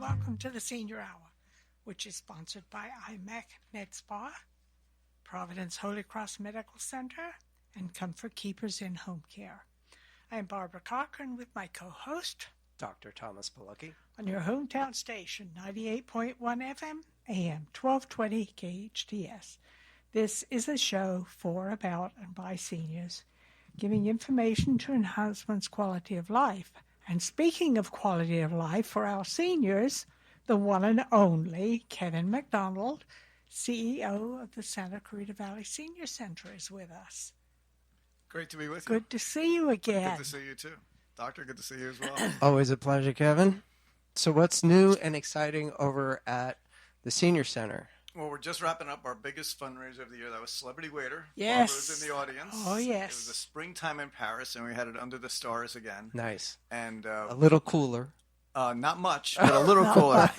welcome to the Senior Hour, which is sponsored by IMAC Med Spa, Providence Holy Cross Medical Center, and Comfort Keepers in Home Care. I am Barbara Cochran with my co-host, Dr. Thomas Polucki, on your hometown station, 98.1 FM, AM 1220 KHTS. This is a show for, about, and by seniors, giving information to enhance one's quality of life. And speaking of quality of life for our seniors, the one and only Kevin MacDonald, CEO of the Santa Clarita Valley Senior Center, is with us. Great to be with you. Good to see you again. Good to see you too. Doctor, good to see you as well. Always a pleasure, Kevin. So what's new and exciting over at the Senior Center? Well, we're just wrapping up our biggest fundraiser of the year. That was Celebrity Waiter. Yes. Barbara was in the audience. Oh, yes. It was a springtime in Paris, and we had it under the stars again. Nice. And a little cooler. Not much, but a little cooler.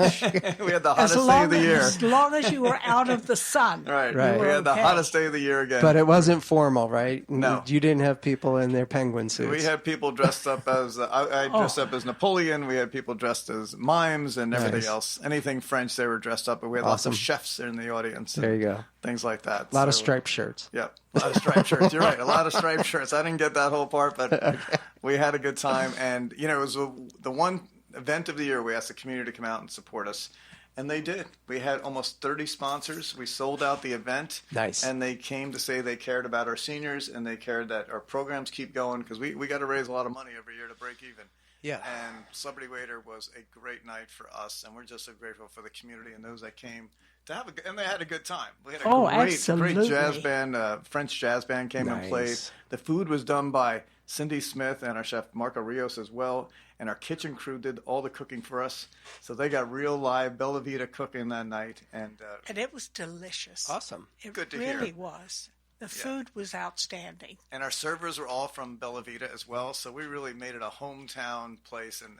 We had the hottest day of the year. As long as you were out of the sun. Right. We had the hottest day of the year again. But it wasn't formal, right? No. You didn't have people in their penguin suits. We had people dressed up as, I dressed up as Napoleon. We had people dressed as mimes and everything else. Anything French, they were dressed up. But we had lots of chefs in the audience. There you go. Things like that. A lot of striped shirts. Yeah, a lot of striped shirts. You're right. A lot of striped shirts. I didn't get that whole part, but we had a good time. And, you know, it was the one event of the year we asked the community to come out and support us. And they did. We had almost 30 sponsors. We sold out the event. Nice. And they came to say they cared about our seniors and they cared that our programs keep going because we got to raise a lot of money every year to break even. Yeah. And Celebrity Waiter was a great night for us. And we're just so grateful for the community and those that came to have and they had a good time. We had a great jazz band, French jazz band came and played. The food was done by Cindy Smith and our chef Marco Rios as well. And our kitchen crew did all the cooking for us. So they got real live Bella Vita cooking that night. And it was delicious. Awesome. It really was. The food was outstanding. And our servers were all from Bella Vita as well. So we really made it a hometown place. And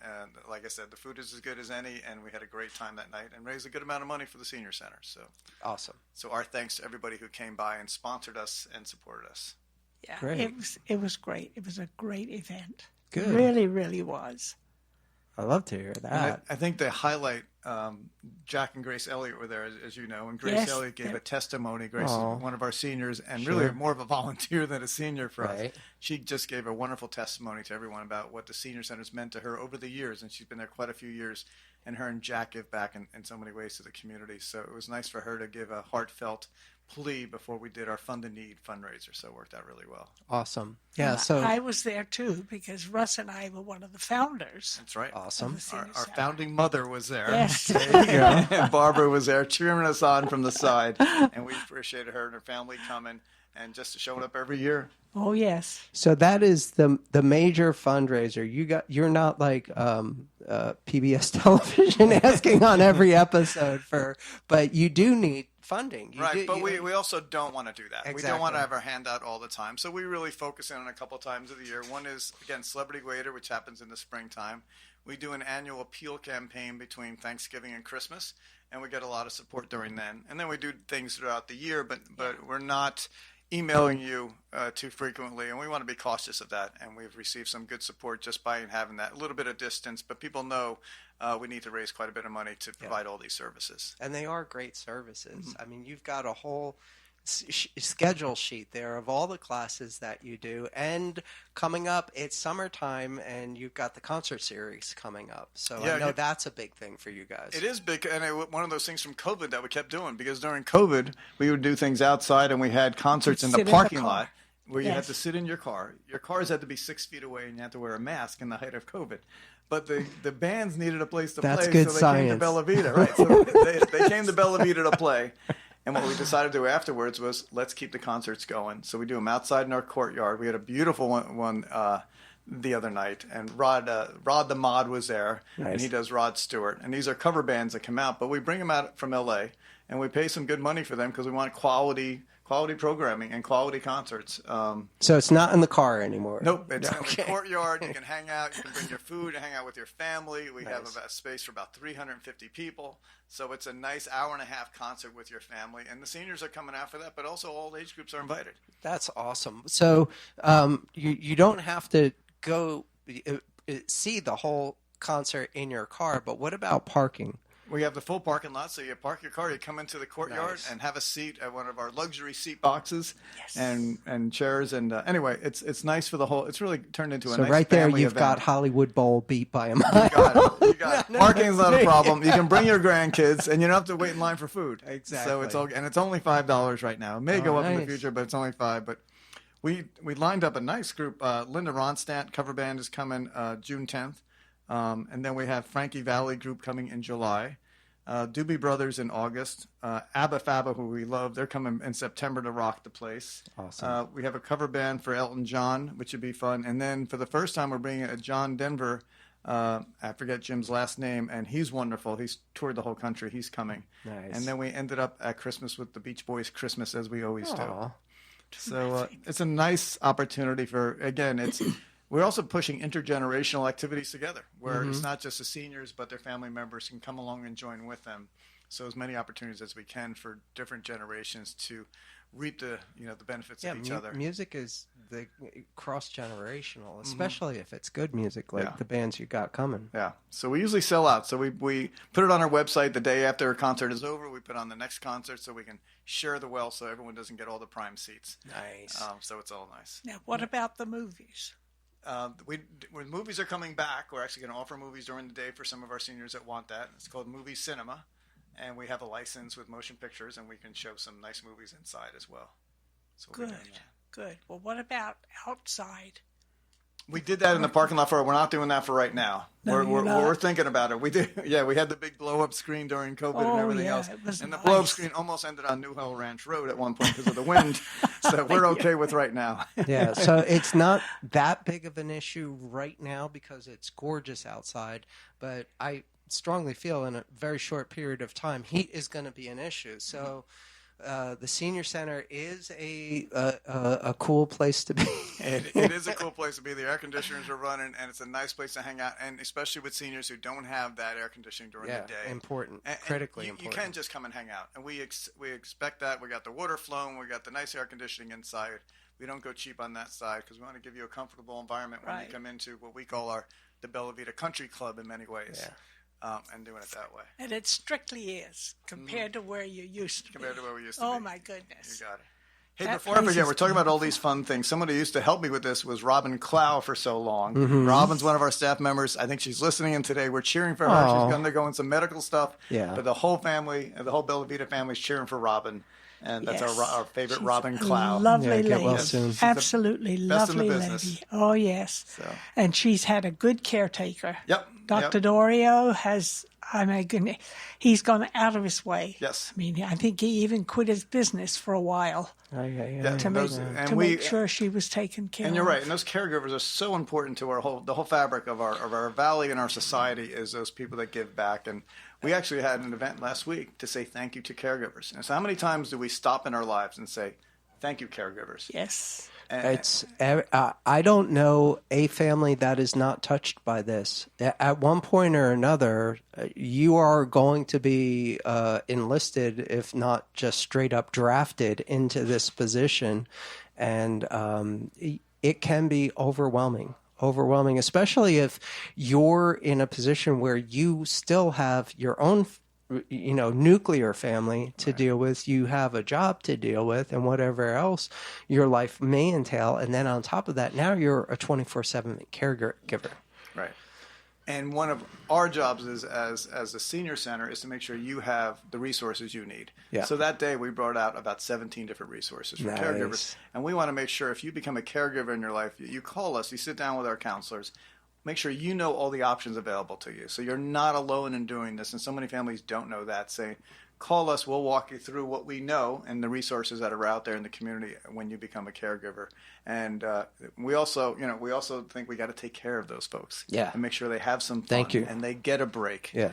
like I said, the food is as good as any. And we had a great time that night and raised a good amount of money for the Senior Center. So awesome. So our thanks to everybody who came by and sponsored us and supported us. Yeah, great. It was great. It was a great event. Good. It really, really was. I love to hear that. I think the highlight, Jack and Grace Elliott were there, as you know, and Grace Elliott gave a testimony. Grace is one of our seniors and really more of a volunteer than a senior for us. She just gave a wonderful testimony to everyone about what the Senior Center's meant to her over the years, and she's been there quite a few years, and her and Jack give back in so many ways to the community. So it was nice for her to give a heartfelt plea before we did our Fund a Need fundraiser, so it worked out really well. Awesome. Yeah, so I was there too because Russ and I were one of the founders. That's right. Awesome. Our founding mother was there. Yes. There you go. And Barbara was there cheering us on from the side, and we appreciated her and her family coming and just showing up every year. Oh yes. So that is the major fundraiser. You're not like PBS television asking on every episode but you do need funding. We also don't want to do that. Exactly. We don't want to have our hand out all the time. So we really focus in on a couple times of the year. One is, again, Celebrity Waiter, which happens in the springtime. We do an annual appeal campaign between Thanksgiving and Christmas, and we get a lot of support during then. And then we do things throughout the year, but we're not emailing you too frequently, and we want to be cautious of that. And we've received some good support just by having that little bit of distance, but people know we need to raise quite a bit of money to provide all these services. And they are great services. I mean, you've got a whole schedule sheet there of all the classes that you do, and coming up, it's summertime, and you've got the concert series coming up. So I know that's a big thing for you guys. It is big, and one of those things from COVID that we kept doing, because during COVID, we would do things outside, and we had concerts in the parking lot where you had to sit in your car. Your cars had to be 6 feet away, and you had to wear a mask in the height of COVID. But the bands needed a place to play, so they came to Bella Vita, right? So they came to Bella Vita to play. And what we decided to do afterwards was, let's keep the concerts going. So we do them outside in our courtyard. We had a beautiful one the other night, and Rod the Mod was there, and he does Rod Stewart. And these are cover bands that come out, but we bring them out from L.A., and we pay some good money for them because we want quality programming and quality concerts. So it's not in the car anymore? Nope. It's in the courtyard. You can hang out. You can bring your food and hang out with your family. We have a space for about 350 people. So it's a nice hour-and-a-half concert with your family. And the seniors are coming out for that, but also all age groups are invited. That's awesome. So you don't have to go see the whole concert in your car, but what about parking? We have the full parking lot, so you park your car, you come into the courtyard Nice. and have a seat at one of our luxury seat boxes Yes. and chairs. And anyway, it's nice for the whole. It's really turned into a So nice right there, family you've got event. Hollywood Bowl beat by a mile. You got it. You got it. Parking's not a problem. You can bring your grandkids, and you don't have to wait in line for food. Exactly. So it's only $5 right now. It may go up in the nice. future, but it's only $5. But we lined up a nice group. Linda Ronstadt cover band is coming June 10th, and then we have Frankie Valli group coming in July. Doobie Brothers in August. Abba Fabba, who we love, they're coming in September to rock the place. Awesome. We have a cover band for Elton John, which would be fun. And then for the first time, we're bringing a John Denver. I forget Jim's last name, and he's wonderful. He's toured the whole country. He's coming. Nice. And then we ended up at Christmas with the Beach Boys Christmas, as we always Aw. do. So it's a nice opportunity for, again, we're also pushing intergenerational activities together, where it's not just the seniors, but their family members can come along and join with them. So as many opportunities as we can for different generations to reap the benefits of each other. Music is the cross-generational, especially if it's good music like the bands you got coming. Yeah. So we usually sell out. So we put it on our website the day after a concert is over. We put on the next concert so we can share the wealth so everyone doesn't get all the prime seats. Nice. So it's all nice. Now, what about the movies? When movies are coming back, we're actually going to offer movies during the day for some of our seniors that want that. It's called Movie Cinema, and we have a license with motion pictures, and we can show some nice movies inside as well. So we're doing that. Good. Well, what about outside? We did that in the parking lot we're not doing that for right now. No, We're thinking about it. We did. Yeah, we had the big blow up screen during COVID and everything else. It was and the nice. blow up screen almost ended on New Hell Ranch Road at one point because of the wind. So we're okay with right now. Yeah, so it's not that big of an issue right now because it's gorgeous outside, but I strongly feel in a very short period of time heat is going to be an issue. So the senior center is a cool place to be. It is a cool place to be. The air conditioners are running, and it's a nice place to hang out, and especially with seniors who don't have that air conditioning during the day. Important, And critically you important. You can just come and hang out, and we expect that. We got the water flowing, we got the nice air conditioning inside. We don't go cheap on that side because we want to give you a comfortable environment when you come into what we call the Bella Vita Country Club in many ways. Yeah. And doing it that way. And it strictly is compared to where you used to Compared be. to where we used to be. Oh, my goodness. You got it. Hey, That before I place forget, is we're talking about all these fun things. Somebody who used to help me with this was Robin Clow for so long. Robin's one of our staff members. I think she's listening in today. We're cheering for her. Aw. She's undergoing some medical stuff. Yeah. But the whole family, the whole Bella Vita family is cheering for Robin. And that's Yes. our favorite She's Robin a Clow. Lovely Yeah, get lady. well soon. She's the Absolutely best in the lovely business. lady. Oh, yes. So. And she's had a good caretaker. Yep. Dr. Yep. Dorio has, he's gone out of his way. Yes. I mean, I think he even quit his business for a while Yeah, to make sure she was taken care of. And you're right. And those caregivers are so important to the whole fabric of our valley and our society is those people that give back. And we actually had an event last week to say thank you to caregivers. And so how many times do we stop in our lives and say, thank you, caregivers? Yes. It's I don't know a family that is not touched by this. At one point or another, you are going to be enlisted, if not just straight up drafted into this position, and it can be overwhelming, especially if you're in a position where you still have your own nuclear family to deal with, you have a job to deal with, and whatever else your life may entail. And then on top of that, now you're a 24/7 caregiver. Right. And one of our jobs is as a senior center is to make sure you have the resources you need. Yeah. So that day we brought out about 17 different resources for caregivers. And we want to make sure if you become a caregiver in your life, you call us, you sit down with our counselors, make sure you know all the options available to you. So you're not alone in doing this. And so many families don't know that. Say, call us. We'll walk you through what we know and the resources that are out there in the community when you become a caregiver. And we also think we got to take care of those folks. Yeah. And make sure they have some fun. Thank you. And they get a break. Yeah.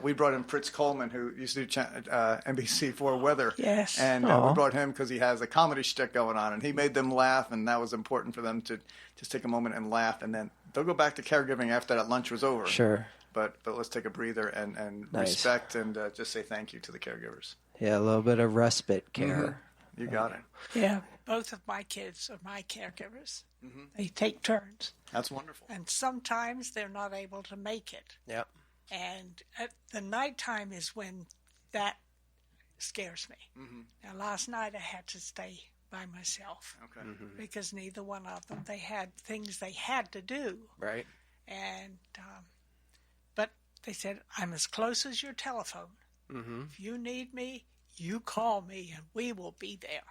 We brought in Fritz Coleman, who used to do NBC4 Weather. Yes. And we brought him because he has a comedy shtick going on, and he made them laugh, and that was important for them to just take a moment and laugh, and then they'll go back to caregiving after that lunch was over. Sure. But let's take a breather and Nice. respect and just say thank you to the caregivers. Yeah, a little bit of respite care. You got it. Yeah. both of my kids are my caregivers. Mm-hmm. They take turns. That's wonderful. And sometimes they're not able to make it. Yep. And at the nighttime is when that scares me. Mm-hmm. Now, last night I had to stay by myself. Okay. Mm-hmm. Because neither one of them, they had things they had to do. Right. And, but they said, I'm as close as your telephone. Mm-hmm. If you need me, you call me and we will be there.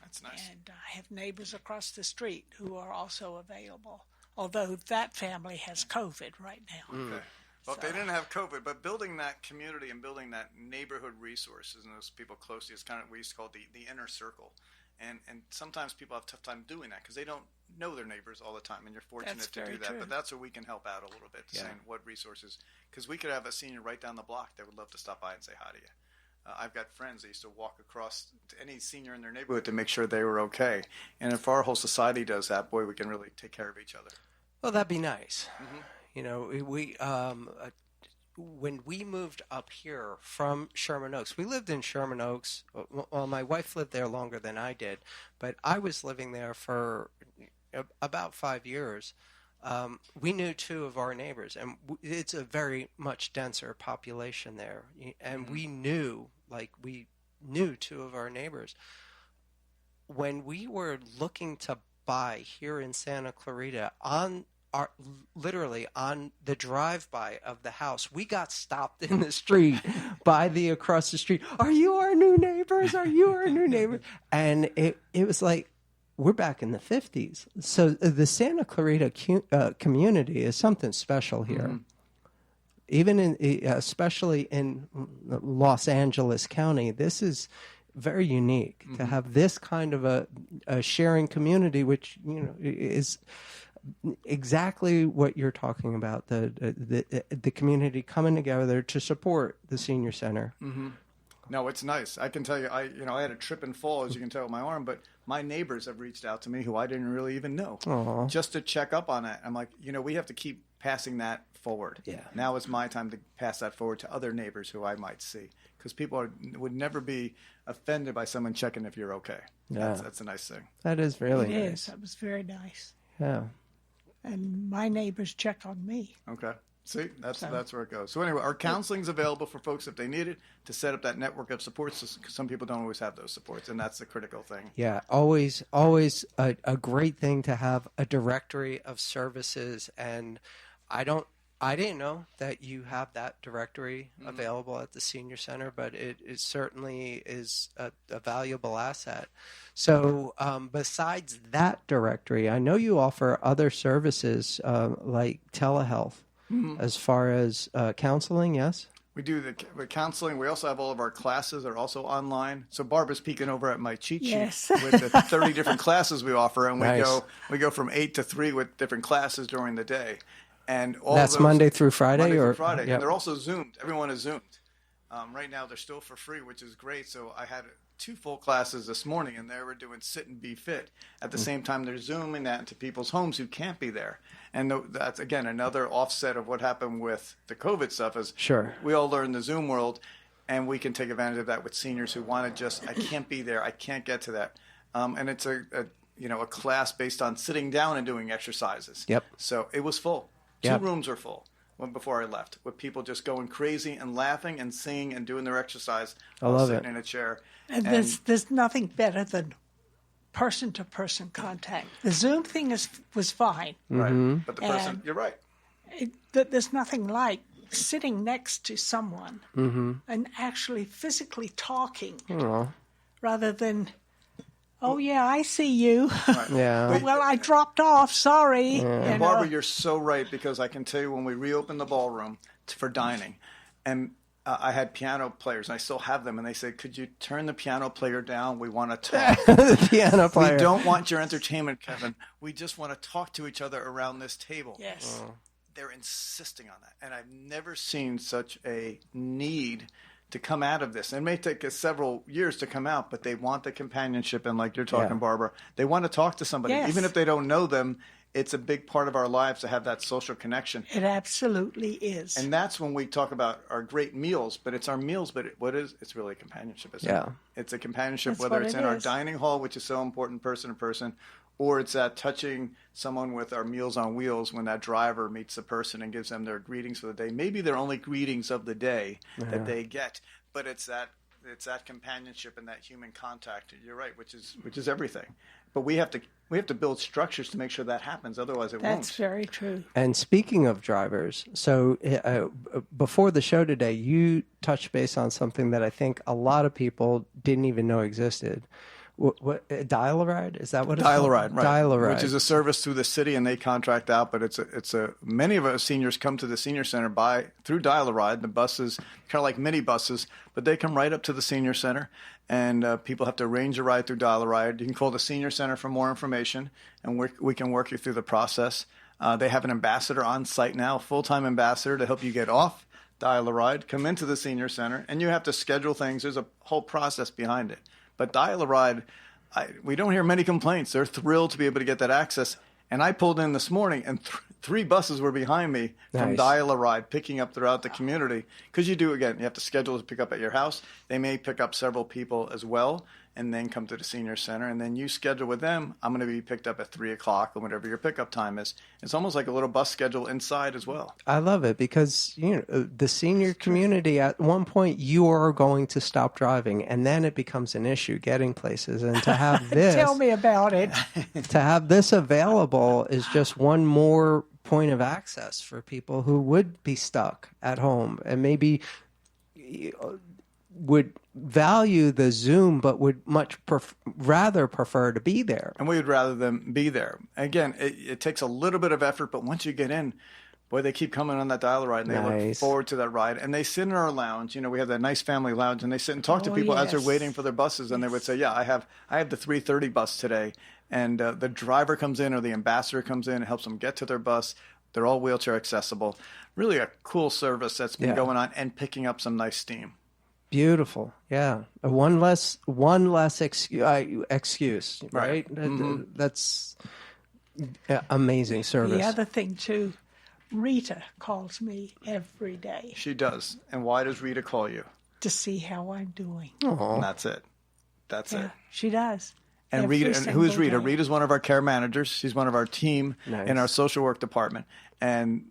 That's nice. And I have neighbors across the street who are also available, although that family has COVID right now. Okay. Well, if they didn't have COVID, but building that community and building that neighborhood resources and those people close to you is kind of what we used to call the inner circle. And sometimes people have a tough time doing that because they don't know their neighbors all the time, and you're fortunate to do that. True. But that's where we can help out a little bit, saying what resources. Because we could have a senior right down the block that would love to stop by and say hi to you. I've got friends that used to walk across to any senior in their neighborhood to make sure they were okay. And if our whole society does that, boy, we can really take care of each other. Well, that'd be nice. Mm-hmm. You know, we when we moved up here from Sherman Oaks, we lived in Sherman Oaks. Well, my wife lived there longer than I did, but I was living there for about 5 years. We knew two of our neighbors, and it's a very much denser population there. And we knew two of our neighbors. When we were looking to buy here in Santa Clarita, literally on the drive-by of the house, we got stopped in the street by the across the street. Are you our new neighbors? Are you our new neighbors? And it was like, we're back in the 50s. So the Santa Clarita community is something special here. Mm-hmm. Even especially in Los Angeles County, this is very unique to have this kind of a sharing community, which, you know, is exactly what you're talking about, the community coming together to support the senior center. Mm-hmm. No, it's nice. I can tell you, I had a trip and fall, as you can tell with my arm, but my neighbors have reached out to me who I didn't really even know. Aww. Just to check up on it. I'm like, we have to keep passing that forward. Yeah. Now is my time to pass that forward to other neighbors who I might see, because people would never be offended by someone checking if you're okay. Yeah. That's a nice thing. That is really nice. It is. That was very nice. Yeah. And my neighbors check on me. Okay. See, that's where it goes. So anyway, our counseling's available for folks if they need it to set up that network of supports. Some people don't always have those supports, and that's the critical thing. Yeah, always a great thing to have a directory of services. And I didn't know that you have that directory available at the senior center, but it certainly is a valuable asset. So besides that directory, I know you offer other services like telehealth. As far as counseling, yes? We do the counseling. We also have all of our classes are also online. So Barbara's peeking over at my cheat sheet with the 30 different classes we offer, and we go from 8 to 3 with different classes during the day. And all that's Monday through Friday? Monday through Friday. Yep. And they're also Zoomed. Everyone is Zoomed. Right now they're still for free, which is great. So I had 2 full classes this morning, and they were doing Sit and Be Fit. At the same time, they're Zooming that into people's homes who can't be there. And that's, again, another offset of what happened with the COVID stuff is we all learned the Zoom world, and we can take advantage of that with seniors who want to just, I can't be there, I can't get to that. And it's a class based on sitting down and doing exercises. Yep. So it was full. 2 rooms were full before I left, with people just going crazy and laughing and singing and doing their exercise while sitting in a chair. And there's nothing better than person-to-person contact. The Zoom thing was fine. Right. But the person, you're right. There's nothing like sitting next to someone and actually physically talking rather than, oh, yeah, I see you. Right. Yeah. Well, I dropped off. Sorry. Yeah. And Barbara, you're so right, because I can tell you when we reopened the ballroom for dining, and I had piano players, and I still have them, and they said, could you turn the piano player down? We want to talk. The piano player. We don't want your entertainment, Kevin. We just want to talk to each other around this table. Yes. They're insisting on that. And I've never seen such a need to come out of this. It may take us several years to come out, but they want the companionship. And like you're talking, Barbara, they want to talk to somebody. Even if they don't know them, it's a big part of our lives to have that social connection. It absolutely is. And that's when we talk about our great meals, but it's our meals, but it's really companionship, isn't it? It's a companionship, That's whether it's in our is. dining hall, which is so important person to person, or it's that touching someone with our Meals on Wheels when that driver meets the person and gives them their greetings for the day. Maybe they're only greetings of the day that they get, but it's that companionship and that human contact. You're right, which is everything. But we have to build structures to make sure that happens. Otherwise, it won't. That's very true. And speaking of drivers, so before the show today, you touched base on something that I think a lot of people didn't even know existed. What Dial-A-Ride? Is that what it's called? Dial-A-Ride, right. Dial-A-Ride. Which is a service through the city, and they contract out. But many of us seniors come to the senior center through Dial-A-Ride. The buses, kind of like mini buses, but they come right up to the senior center, and people have to arrange a ride through Dial-A-Ride. You can call the senior center for more information, and we can work you through the process. They have an ambassador on site now, a full-time ambassador to help you get off Dial-A-Ride, come into the senior center, and you have to schedule things. There's a whole process behind it. But Dial-A-Ride, we don't hear many complaints. They're thrilled to be able to get that access. And I pulled in this morning, and 3 buses were behind me from Dial-A-Ride, picking up throughout the community. Because you have to schedule to pick up at your house. They may pick up several people as well, and then come to the senior center. And then you schedule with them. I'm going to be picked up at 3 o'clock or whatever your pickup time is. It's almost like a little bus schedule inside as well. I love it because the senior community, at one point you are going to stop driving, and then it becomes an issue getting places. And to have this, tell me about it. To have this available is just one more point of access for people who would be stuck at home and maybe would value the Zoom, but would much rather prefer to be there. And we would rather them be there. Again, it takes a little bit of effort, but once you get in, boy, they keep coming on that Dial-A-Ride, and they look forward to that ride. And they sit in our lounge. We have that nice family lounge, and they sit and talk to people as they're waiting for their buses. And they would say, I have the 3:30 bus today. And the driver comes in or the ambassador comes in and helps them get to their bus. They're all wheelchair accessible. Really a cool service that's been going on and picking up some nice steam. Beautiful, yeah. One less excuse, right? Mm-hmm. That's amazing service. The other thing too, Rita calls me every day. She does. And why does Rita call you? To see how I'm doing. And that's it. That's it. She does. And Rita, and who is Rita? Rita's one of our care managers. She's one of our team in our social work department. And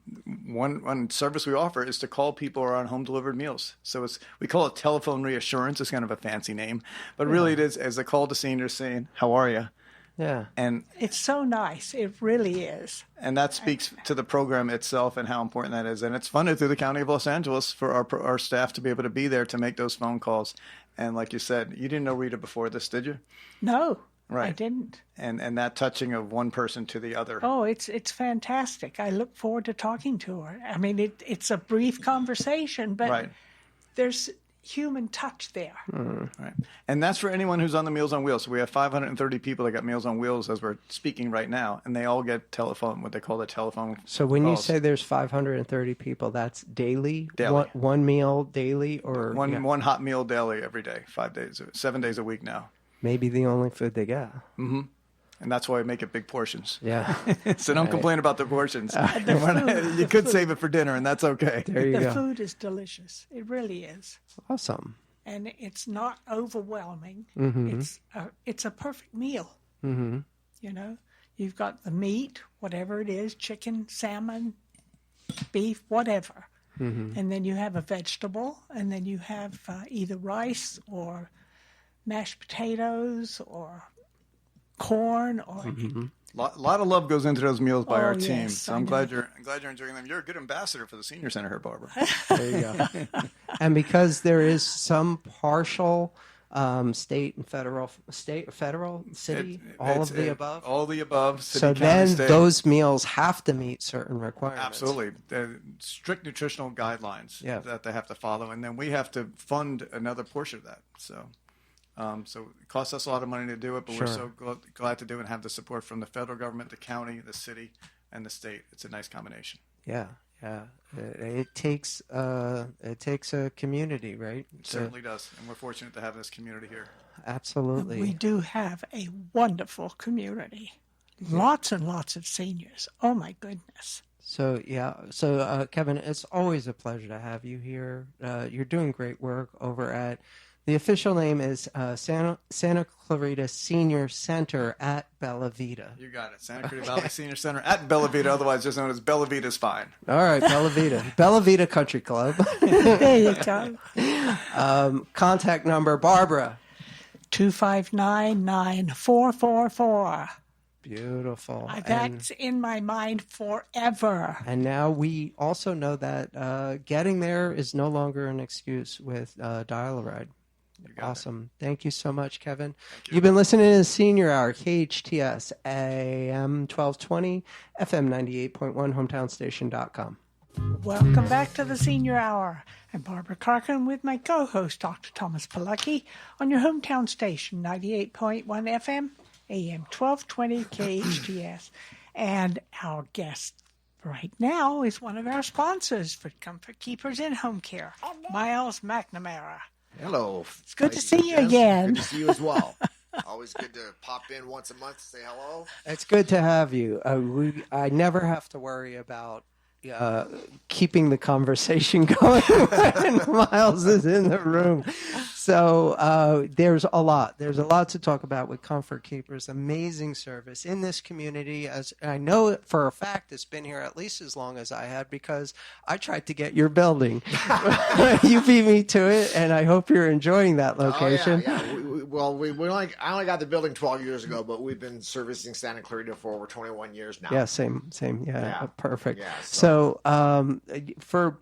one service we offer is to call people who are on home delivered meals. So we call it telephone reassurance. It's kind of a fancy name, but really it is as a call to seniors saying, "How are you?" Yeah. And it's so nice. It really is. And that speaks to the program itself and how important that is. And it's funded through the County of Los Angeles for our staff to be able to be there to make those phone calls. And like you said, you didn't know Rita before this, did you? No. Right. I didn't. And that touching of one person to the other. Oh, it's fantastic. I look forward to talking to her. I mean, it's a brief conversation, but there's human touch there. Right. And that's for anyone who's on the Meals on Wheels. So we have 530 people that got Meals on Wheels as we're speaking right now, and they all get what they call the telephone So when calls. you say there's 530 people, that's daily? Daily. One meal daily? Or one hot meal daily every day, 7 days a week now. Maybe the only food they get. Mm-hmm. And that's why we make it big portions. Yeah. So don't complain about the portions. You could save it for dinner, and that's okay. There you go. The food is delicious. It really is. Awesome. And it's not overwhelming. Mm-hmm. It's a perfect meal. Mm-hmm. You've got the meat, whatever it is, chicken, salmon, beef, whatever. Mm-hmm. And then you have a vegetable, and then you have either rice or mashed potatoes or corn or A lot of love goes into those meals by our team. Yes, so I'm glad you're enjoying them. You're a good ambassador for the senior center here, Barbara. There you go. And because there is some partial state and federal, city, all of the above. All the above. City, so county, then state. those meals have to meet certain requirements. Absolutely. Strict nutritional guidelines that they have to follow. And then we have to fund another portion of that. So it costs us a lot of money to do it, but we're so glad to do it and have the support from the federal government, the county, the city, and the state. It's a nice combination. Yeah. It takes a community, right? It certainly does, and we're fortunate to have this community here. Absolutely. We do have a wonderful community. lots and lots of seniors. Oh, my goodness. So, Kevin, it's always a pleasure to have you here. You're doing great work over at, the official name is Santa Clarita Senior Center at Bella Vita. You got it. Santa Clarita Valley Senior Center at Bella Vita, otherwise just known as Bella Vita's Fine. All right, Bella Vita. Bella Vita Country Club. There you go. Contact number, Barbara. 259-9444. Beautiful. That's in my mind forever. And now we also know that getting there is no longer an excuse with Dial-A-Ride. Awesome. Thank you so much, Kevin. You've been listening to the Senior Hour, KHTS, AM 1220, FM 98.1, hometownstation.com. Welcome back to the Senior Hour. I'm Barbara Cochran with my co-host, Dr. Thomas Polucki, on your hometown station, 98.1 FM, AM 1220, KHTS. And our guest right now is one of our sponsors for Comfort Keepers in Home Care, Myles McNamara. Hello. It's good to see you again. Good to see you as well. Always good to pop in once a month to say hello. It's good to have you. I never have to worry about keeping the conversation going when Myles is in the room. So there's a lot to talk about with Comfort Keepers. Amazing service in this community. As I know for a fact, it's been here at least as long as I had, because I tried to get your building. You beat me to it, and I hope you're enjoying that location. Oh, yeah. I only got the building 12 years ago, but we've been servicing Santa Clarita for over 21 years now. Yeah, same. Yeah, perfect. Yeah, so for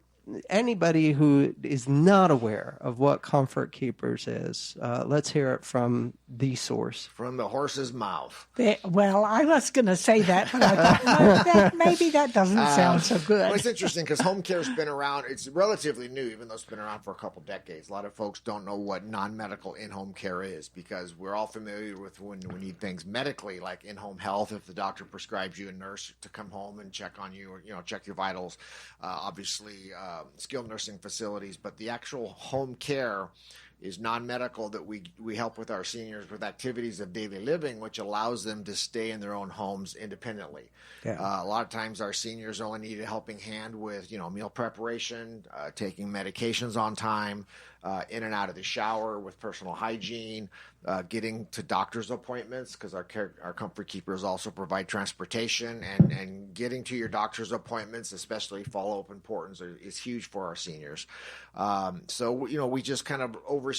anybody who is not aware of what Comfort Keepers is, let's hear it from the source. From the horse's mouth. Well, I was going to say that, but I thought maybe that doesn't sound so good. Well, it's interesting because home care's been around. It's relatively new, even though it's been around for a couple decades. A lot of folks don't know what non-medical in-home care is, because we're all familiar with when we need things medically, like in-home health. If the doctor prescribes you a nurse to come home and check on you, or check your vitals, obviously skilled nursing facilities. But the actual home care is non-medical, that we help with our seniors with activities of daily living, which allows them to stay in their own homes independently. Yeah. A lot of times our seniors only need a helping hand with, meal preparation, taking medications on time, in and out of the shower with personal hygiene, getting to doctor's appointments, because our Comfort Keepers also provide transportation, and getting to your doctor's appointments, especially follow-up importance, is huge for our seniors. So we just kind of oversee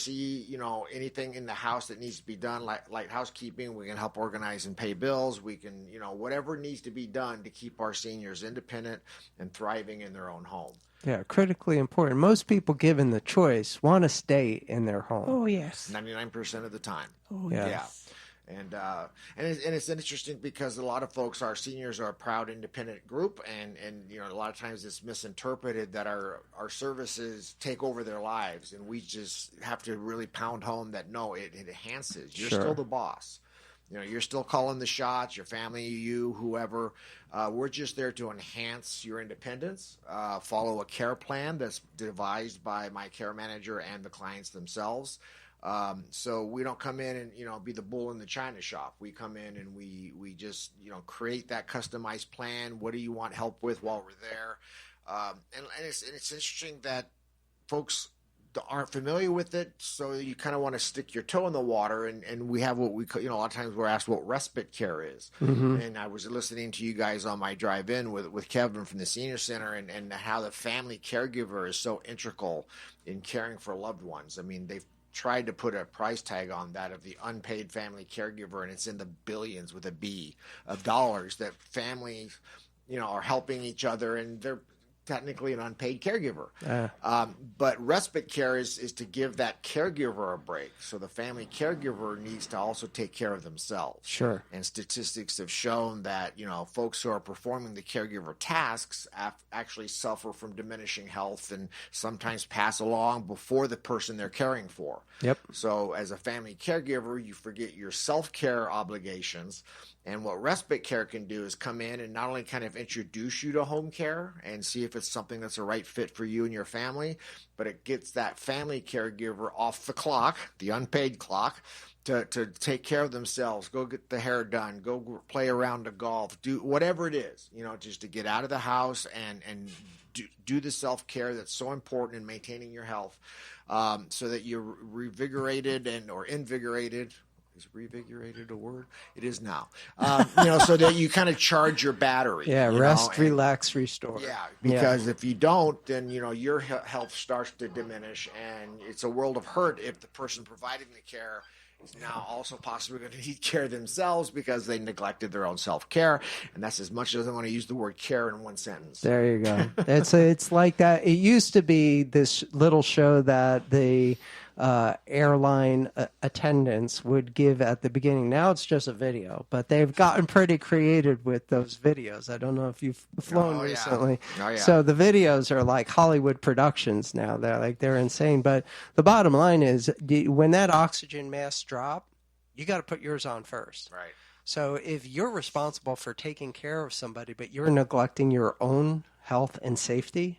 anything in the house that needs to be done, like housekeeping. We can help organize and pay bills. We can whatever needs to be done to keep our seniors independent and thriving in their own home. Yeah, critically important. Most people, given the choice, want to stay in their home. Oh, yes. 99% of the time. Oh, yes. Yeah. And it's interesting because a lot of folks, our seniors, are a proud independent group, and a lot of times it's misinterpreted that our services take over their lives, and we just have to really pound home that no, it enhances. You're still the boss. You're still calling the shots, your family, you, whoever. We're just there to enhance your independence, follow a care plan that's devised by my care manager and the clients themselves. So we don't come in and, be the bull in the china shop. We come in and we just, create that customized plan. What do you want help with while we're there? And it's interesting that folks aren't familiar with it, so you kind of want to stick your toe in the water, and we have what we call, a lot of times we're asked what respite care is. Mm-hmm. And I was listening to you guys on my drive in with Kevin from the Senior Center, and how the family caregiver is so integral in caring for loved ones. I mean, they've tried to put a price tag on that of the unpaid family caregiver, and it's in the billions with a B of dollars that families, are helping each other, and they're technically an unpaid caregiver. But respite care is to give that caregiver a break. So the family caregiver needs to also take care of themselves. Sure. And statistics have shown that, folks who are performing the caregiver tasks actually suffer from diminishing health and sometimes pass along before the person they're caring for. Yep. So as a family caregiver, you forget your self-care obligations. And what respite care can do is come in and not only kind of introduce you to home care and see if it's it's something that's a right fit for you and your family, but it gets that family caregiver off the clock, the unpaid clock, to take care of themselves, go get the hair done, go play around the golf, do whatever it is, just to get out of the house and do the self-care that's so important in maintaining your health, so that you're revigorated or invigorated. Is revigorated a word? It is now. So that you kind of charge your battery. Yeah, rest, relax, restore. Yeah, because if you don't, then your health starts to diminish, and it's a world of hurt if the person providing the care is now also possibly going to need care themselves because they neglected their own self-care, and that's as much as I want to use the word care in one sentence. There you go. It's like that. It used to be this little show that the airline attendants would give at the beginning. Now it's just a video, but they've gotten pretty creative with those videos. I don't know if you've flown recently. Oh, yeah. So the videos are like Hollywood productions now. They're insane. But the bottom line is, when that oxygen mask drop, you got to put yours on first. Right. So if you're responsible for taking care of somebody, but you're neglecting your own health and safety,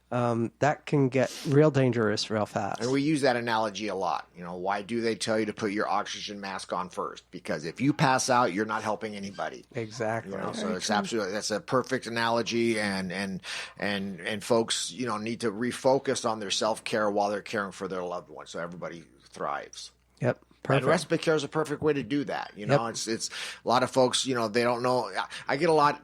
that can get real dangerous real fast. And we use that analogy a lot. Why do they tell you to put your oxygen mask on first? Because if you pass out, you're not helping anybody. Exactly. So it's absolutely, that's a perfect analogy, and folks, need to refocus on their self-care while they're caring for their loved ones, so everybody thrives. Yep. Perfect. And respite care is a perfect way to do that. Yep. It's a lot of folks, they don't know. I get a lot,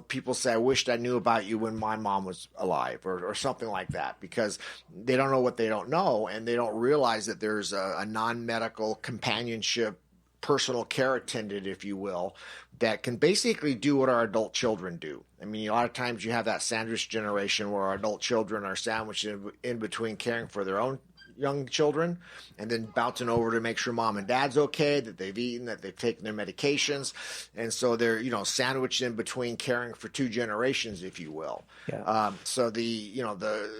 people say, I wished I knew about you when my mom was alive, or something like that, because they don't know what they don't know, and they don't realize that there's a non-medical companionship personal care attendant, if you will, that can basically do what our adult children do. I mean, a lot of times you have that sandwich generation where our adult children are sandwiched in between caring for their own young children and then bouncing over to make sure mom and dad's okay, that they've eaten, that they've taken their medications. And so they're, sandwiched in between caring for two generations, if you will. Yeah. So the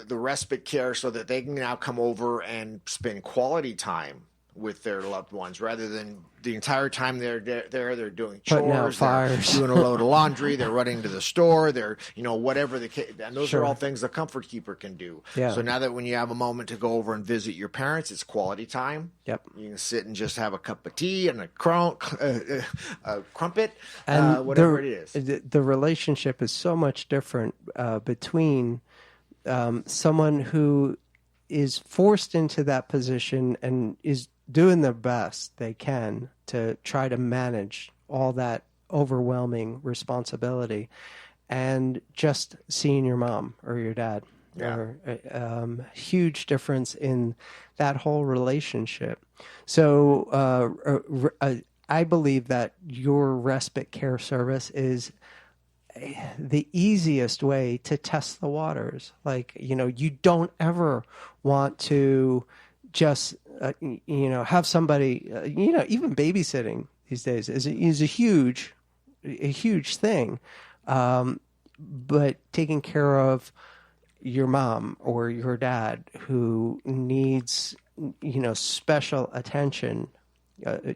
respite care, so that they can now come over and spend quality time with their loved ones, rather than the entire time they're they're doing chores, they're doing a load of laundry, they're running to the store, they're whatever the case. And those are all things the comfort keeper can do. Yeah. So now that when you have a moment to go over and visit your parents, it's quality time. Yep. You can sit and just have a cup of tea and a crumpet, and whatever it is. The relationship is so much different between someone who is forced into that position and is doing their best they can to try to manage all that overwhelming responsibility, and just seeing your mom or your dad. Yeah. Or, huge difference in that whole relationship. So I believe that your respite care service is the easiest way to test the waters. Like, you don't ever want to just have somebody, even babysitting these days is a huge thing. But taking care of your mom or your dad who needs, special attention,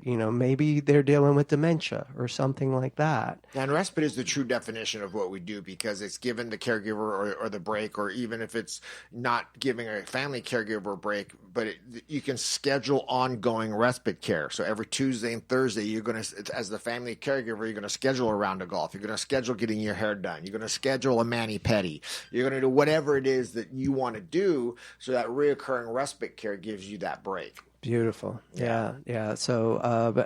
maybe they're dealing with dementia or something like that. And respite is the true definition of what we do, because it's giving the caregiver or the break, or even if it's not giving a family caregiver a break, but you can schedule ongoing respite care. So every Tuesday and Thursday, you're going to, as the family caregiver, you're going to schedule a round of golf. You're going to schedule getting your hair done. You're going to schedule a mani-pedi. You're going to do whatever it is that you want to do, so that reoccurring respite care gives you that break. Beautiful. Yeah. So,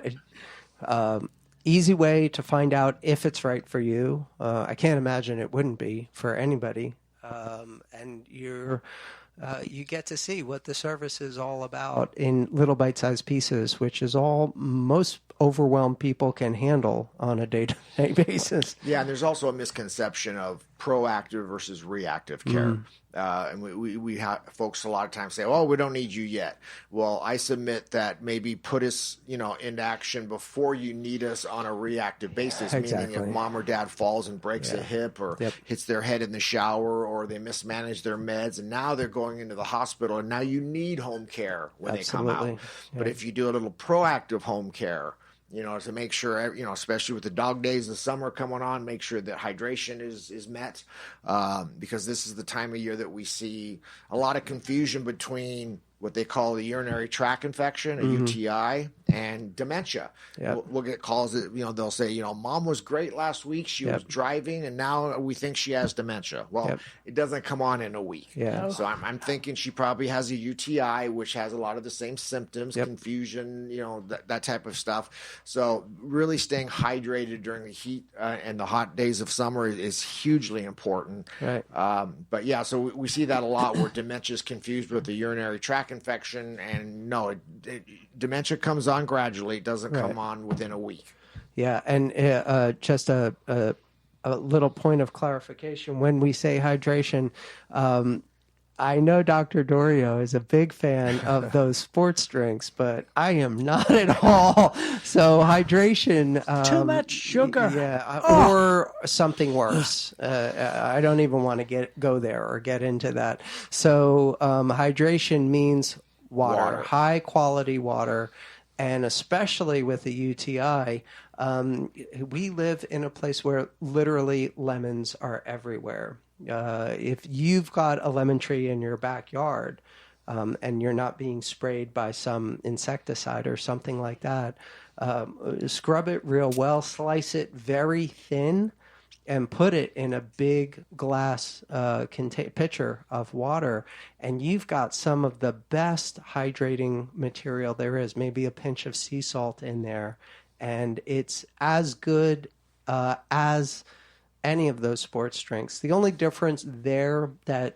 easy way to find out if it's right for you. I can't imagine it wouldn't be for anybody. And you get to see what the service is all about in little bite-sized pieces, which is all most overwhelmed people can handle on a day-to-day basis. Yeah, and there's also a misconception of proactive versus reactive care. And we have folks a lot of times say, "Oh, we don't need you yet." Well, I submit that maybe put us, into action before you need us on a reactive basis. Exactly. Meaning, if mom or dad falls and breaks a hip, or hits their head in the shower, or they mismanage their meds, and now they're going into the hospital, and now you need home care when they come out. Yeah. But if you do a little proactive home care, to make sure, especially with the dog days of summer coming on, make sure that hydration is met, because this is the time of year that we see a lot of confusion between what they call the urinary tract infection, a UTI, and dementia. Yep. We'll get calls that, they'll say, Mom was great last week. She was driving, and now we think she has dementia. Well, it doesn't come on in a week. Yeah. So I'm thinking she probably has a UTI, which has a lot of the same symptoms, confusion, that type of stuff. So really staying hydrated during the heat and the hot days of summer is hugely important. Right. But yeah, so we see that a lot where dementia is confused with the urinary tract infection, and no, dementia comes on gradually. It doesn't come on within a week. Yeah, and just a little point of clarification. When we say hydration, I know Dr. Dorio is a big fan of those sports drinks, but I am not at all. So hydration... too much sugar. Yeah, or something worse. I don't even want to go there or get into that. So hydration means water, high quality water, and especially with the UTI, we live in a place where literally lemons are everywhere. If you've got a lemon tree in your backyard and you're not being sprayed by some insecticide or something like that, scrub it real well, slice it very thin, and put it in a big glass pitcher of water, and you've got some of the best hydrating material there is, maybe a pinch of sea salt in there, and it's as good as any of those sports drinks. The only difference there that,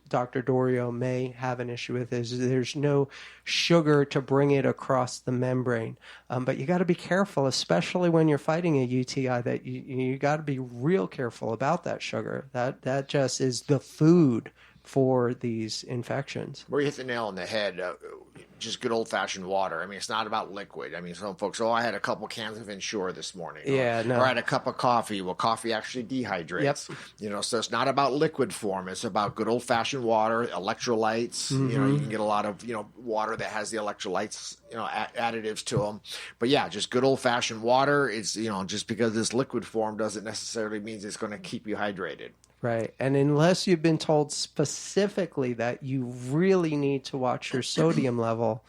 Dr. Dorio may have an issue with is there's no sugar to bring it across the membrane. But you got to be careful, especially when you're fighting a UTI, that you got to be real careful about that sugar. That just is the food for these infections. Where you hit the nail on the head, just good old-fashioned water. I mean, it's not about liquid. I mean, some folks, I had a couple cans of Ensure this morning. Or I had a cup of coffee. Well, coffee actually dehydrates. Yep. So it's not about liquid form. It's about good old-fashioned water, electrolytes. You can get a lot of, water that has the electrolytes, additives to them. But yeah, just good old-fashioned water. It's, just because it's liquid form doesn't necessarily mean it's going to keep you hydrated. Right. And unless you've been told specifically that you really need to watch your sodium level,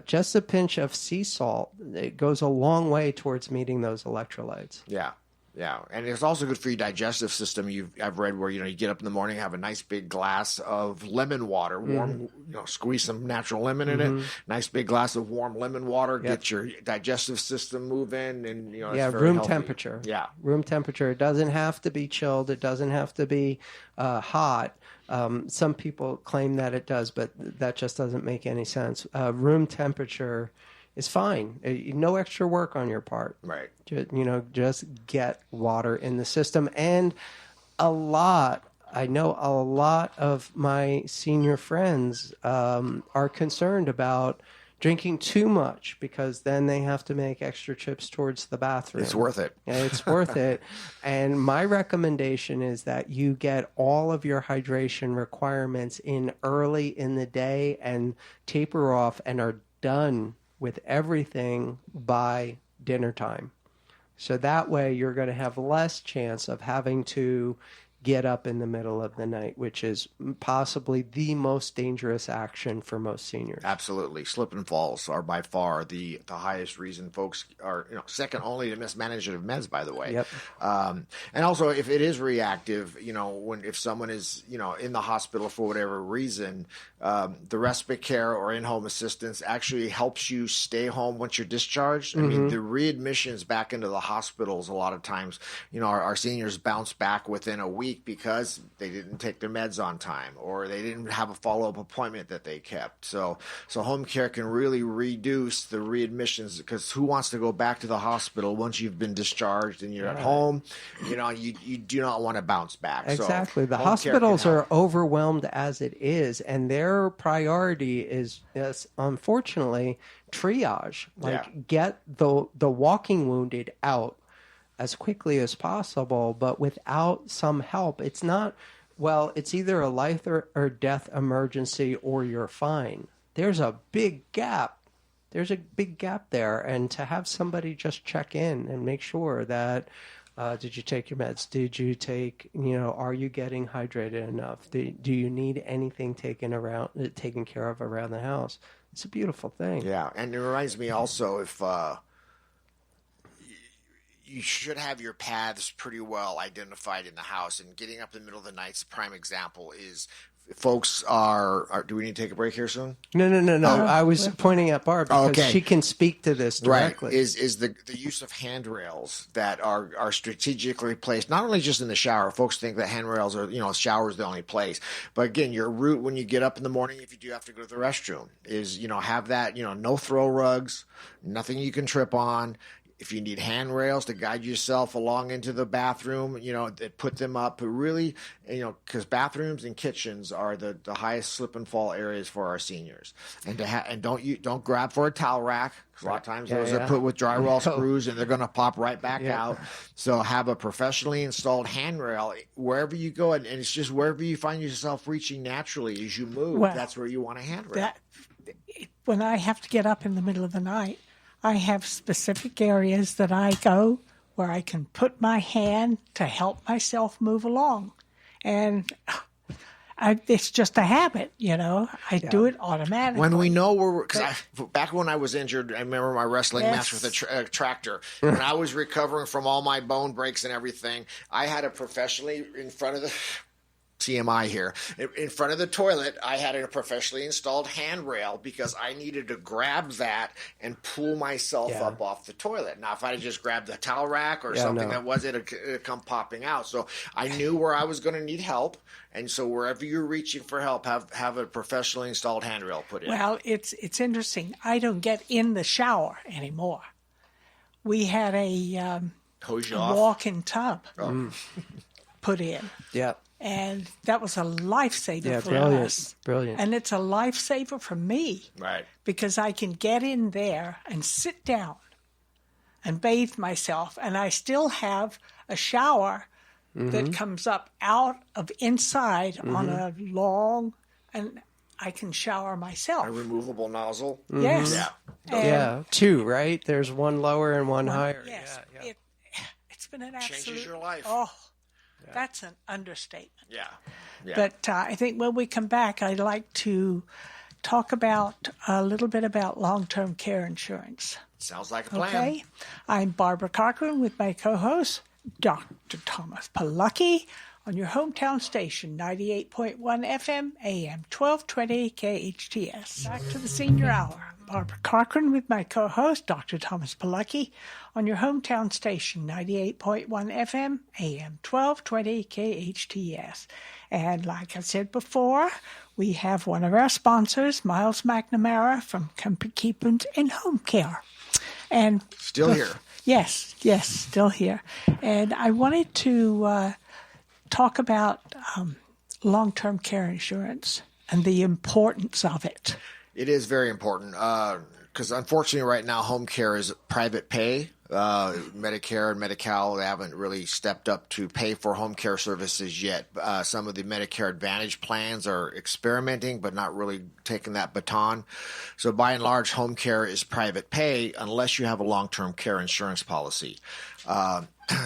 just a pinch of sea salt, it goes a long way towards meeting those electrolytes. Yeah. Yeah, and it's also good for your digestive system. I've read where you get up in the morning, have a nice big glass of lemon water, warm, squeeze some natural lemon in it. Nice big glass of warm lemon water, get your digestive system moving, and it's very room healthy. temperature. Yeah, room temperature. It doesn't have to be chilled. It doesn't have to be hot. Some people claim that it does, but that just doesn't make any sense. Room temperature is fine. No extra work on your part. Right. Just get water in the system. And I know a lot of my senior friends are concerned about drinking too much because then they have to make extra trips towards the bathroom. It's worth it. Yeah, it's worth it. And my recommendation is that you get all of your hydration requirements in early in the day and taper off and are done with everything by dinner time. So that way you're going to have less chance of having to get up in the middle of the night, which is possibly the most dangerous action for most seniors. Absolutely. Slip and falls are by far the highest reason folks are, second only to mismanagement of meds, by the way. Yep. And also if it is reactive, if someone is, in the hospital for whatever reason, the respite care or in-home assistance actually helps you stay home once you're discharged. I mean, the readmissions back into the hospitals, a lot of times, our seniors bounce back within a week because they didn't take their meds on time or they didn't have a follow-up appointment that they kept. So home care can really reduce the readmissions, because who wants to go back to the hospital once you've been discharged and you're at home? You do not want to bounce back. Exactly. So the hospitals are overwhelmed as it is, and their priority is unfortunately triage. Get the walking wounded out as quickly as possible, but without some help, it's not, it's either a life or death emergency or you're fine. There's a big gap there's a big gap there. And to have somebody just check in and make sure that, did you take your meds? Did you take, are you getting hydrated enough? Do you need anything taken care of around the house? It's a beautiful thing. Yeah, and it reminds me also if you should have your paths pretty well identified in the house, and getting up in the middle of the night's a prime example is folks are do we need to take a break here soon? No. I was pointing at Barb because she can speak to this directly. Right. Is the use of handrails that are strategically placed, not only just in the shower. Folks think that handrails are, shower is the only place. But again, your route when you get up in the morning, if you do have to go to the restroom, is, have that, no throw rugs, nothing you can trip on. If you need handrails to guide yourself along into the bathroom, put them up. But really, because bathrooms and kitchens are the highest slip and fall areas for our seniors. And don't grab for a towel rack. A lot of times those are put with drywall screws and they're going to pop right back out. So have a professionally installed handrail wherever you go, and it's just wherever you find yourself reaching naturally as you move. That's where you want a handrail. When I have to get up in the middle of the night, I have specific areas that I go where I can put my hand to help myself move along. And it's just a habit, I do it automatically. When we know back when I was injured, I remember my wrestling match with a tractor. When I was recovering from all my bone breaks and everything, I had a professionally in front of the... TMI here. In front of the toilet, I had a professionally installed handrail because I needed to grab that and pull myself up off the toilet. Now, if I had just grabbed the towel rack or something that was, it'd come popping out. So I knew where I was going to need help. And so wherever you're reaching for help, have a professionally installed handrail put in. Well, it's interesting. I don't get in the shower anymore. We had a walk-in tub put in. Yeah. And that was a lifesaver for us. Brilliant. And it's a lifesaver for me. Right. Because I can get in there and sit down and bathe myself. And I still have a shower that comes up out of inside on a long, and I can shower myself. A removable nozzle? Yes. Yeah. Two, right? There's one lower and one higher. Yes. Yeah. It's been an absolute... Changes your life. Oh. That's an understatement. Yeah. But I think when we come back, I'd like to talk about a little bit about long-term care insurance. Sounds like a plan. Okay. I'm Barbara Cochran with my co-host, Dr. Thomas Polucki, on your hometown station, 98.1 FM, AM 1220 KHTS. Back to the Senior Hour. Barbara Cochran with my co-host, Dr. Thomas Polucki, on your hometown station, 98.1 FM, AM 1220 KHTS. And like I said before, we have one of our sponsors, Myles McNamara from Comfort Keepers and Home Care. And still here. Yes, still here. And I wanted to talk about long-term care insurance and the importance of it. It is very important because unfortunately right now home care is private pay. Medicare and Medi-Cal, they haven't really stepped up to pay for home care services yet. Some of the Medicare Advantage plans are experimenting but not really taking that baton. So by and large, home care is private pay unless you have a long-term care insurance policy.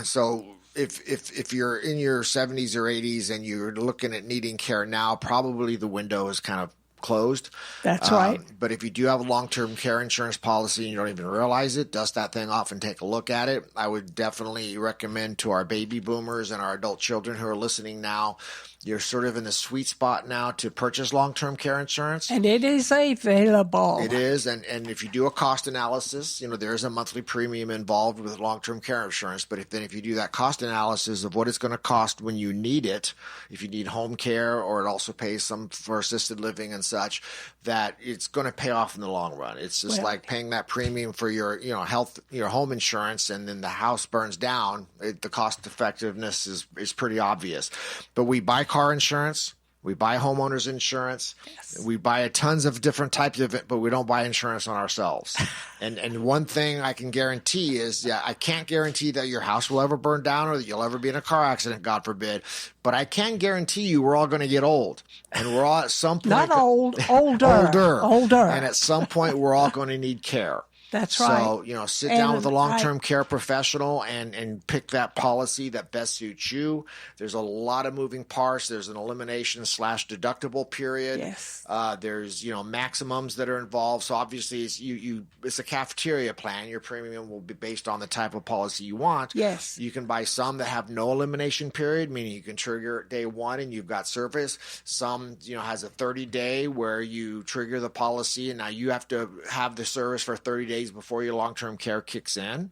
So if you're in your 70s or 80s and you're looking at needing care now, probably the window is kind of closed. That's right. But if you do have a long-term care insurance policy and you don't even realize it, dust that thing off and take a look at it. I would definitely recommend to our baby boomers and our adult children who are listening now, you're sort of in the sweet spot now to purchase long-term care insurance. And it is available. It is. And if you do a cost analysis, there is a monthly premium involved with long-term care insurance. But if you do that cost analysis of what it's going to cost when you need it, if you need home care, or it also pays some for assisted living and such, that it's going to pay off in the long run. It's just like paying that premium for your health, your home insurance, and then the house burns down. The cost effectiveness is pretty obvious. But we buy car insurance. We buy homeowners insurance. Yes. We buy tons of different types of it, but we don't buy insurance on ourselves. And one thing I can guarantee is, I can't guarantee that your house will ever burn down or that you'll ever be in a car accident, God forbid. But I can guarantee you we're all going to get old. And we're all at some point. Not old, older. And at some point, we're all going to need care. That's right. So, sit down with a long-term care professional and pick that policy that best suits you. There's a lot of moving parts. There's an elimination / deductible period. Yes. There's, maximums that are involved. So obviously it's a cafeteria plan. Your premium will be based on the type of policy you want. Yes. You can buy some that have no elimination period, meaning you can trigger day one and you've got service. Some, has a 30-day where you trigger the policy and now you have to have the service for 30 days before your long-term care kicks in.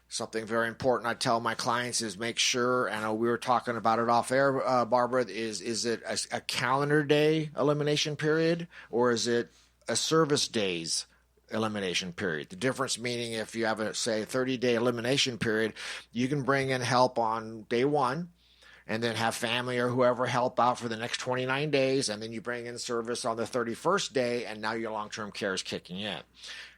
Something very important I tell my clients is make sure, and we were talking about it off air, Barbara, is it a calendar day elimination period or is it a service days elimination period? The difference meaning if you have a, say, 30-day elimination period, you can bring in help on day one and then have family or whoever help out for the next 29 days, and then you bring in service on the 31st day, and now your long-term care is kicking in.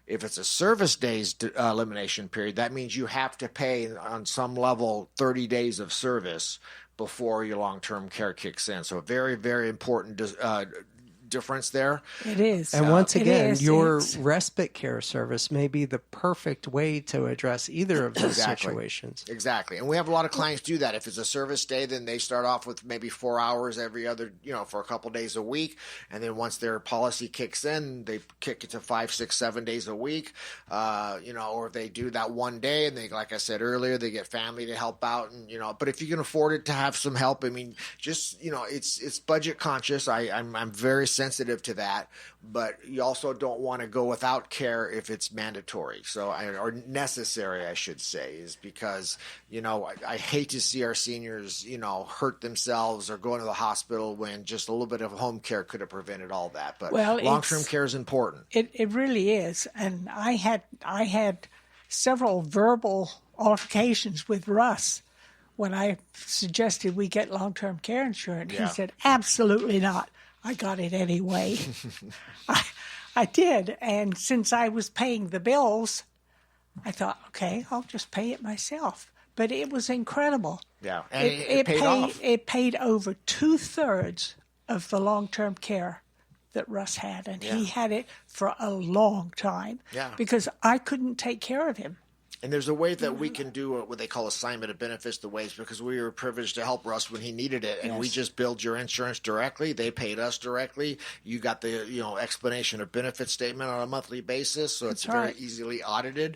If it's a service days elimination period, that means you have to pay on some level 30 days of service before your long-term care kicks in. So a very, very important difference there. It is. And once again, your respite care service may be the perfect way to address either of those situations. Exactly. And we have a lot of clients do that. If it's a service day, then they start off with maybe 4 hours every other, for a couple days a week. And then once their policy kicks in, they kick it to 5, 6, 7 days a week. Or they do that one day and they, like I said earlier, they get family to help out. And, but if you can afford it to have some help, it's budget conscious. I'm very sensitive to that, but you also don't want to go without care if it's mandatory. Or necessary, I should say, is because, I hate to see our seniors, hurt themselves or go into the hospital when just a little bit of home care could have prevented all that. But long-term care is important. It really is. And I had several verbal altercations with Russ when I suggested we get long-term care insurance. Yeah. He said, absolutely not. I got it anyway. I did. And since I was paying the bills, I thought, okay, I'll just pay it myself. But it was incredible. Yeah, and it paid off. It paid over 2/3 of the long-term care that Russ had. And he had it for a long time because I couldn't take care of him. And there's a way that we can do what they call assignment of benefits to ways, because we were privileged to help Russ when he needed it. And we just billed your insurance directly. They paid us directly. You got the explanation of benefit statement on a monthly basis. So it's very easily audited.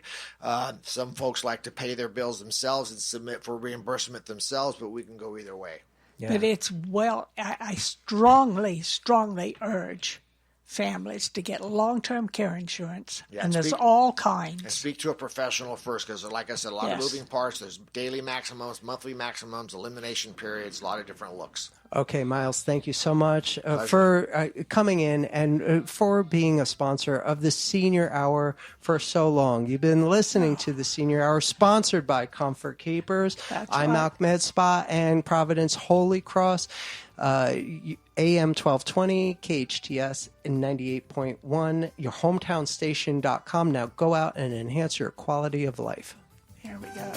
Some folks like to pay their bills themselves and submit for reimbursement themselves, but we can go either way. Yeah. But I strongly, strongly urge families to get long-term care insurance, and there's all kinds. And speak to a professional first, because like I said, a lot of moving parts. There's daily maximums, monthly maximums, elimination periods, a lot of different looks. Okay, Myles, thank you so much for coming in and for being a sponsor of the Senior Hour for so long. You've been listening to the Senior Hour, sponsored by Comfort Keepers, IMALC Med Spa, and Providence Holy Cross. AM 1220, KHTS in 98.1, your hometownstation.com. Now go out and enhance your quality of life. Here we go.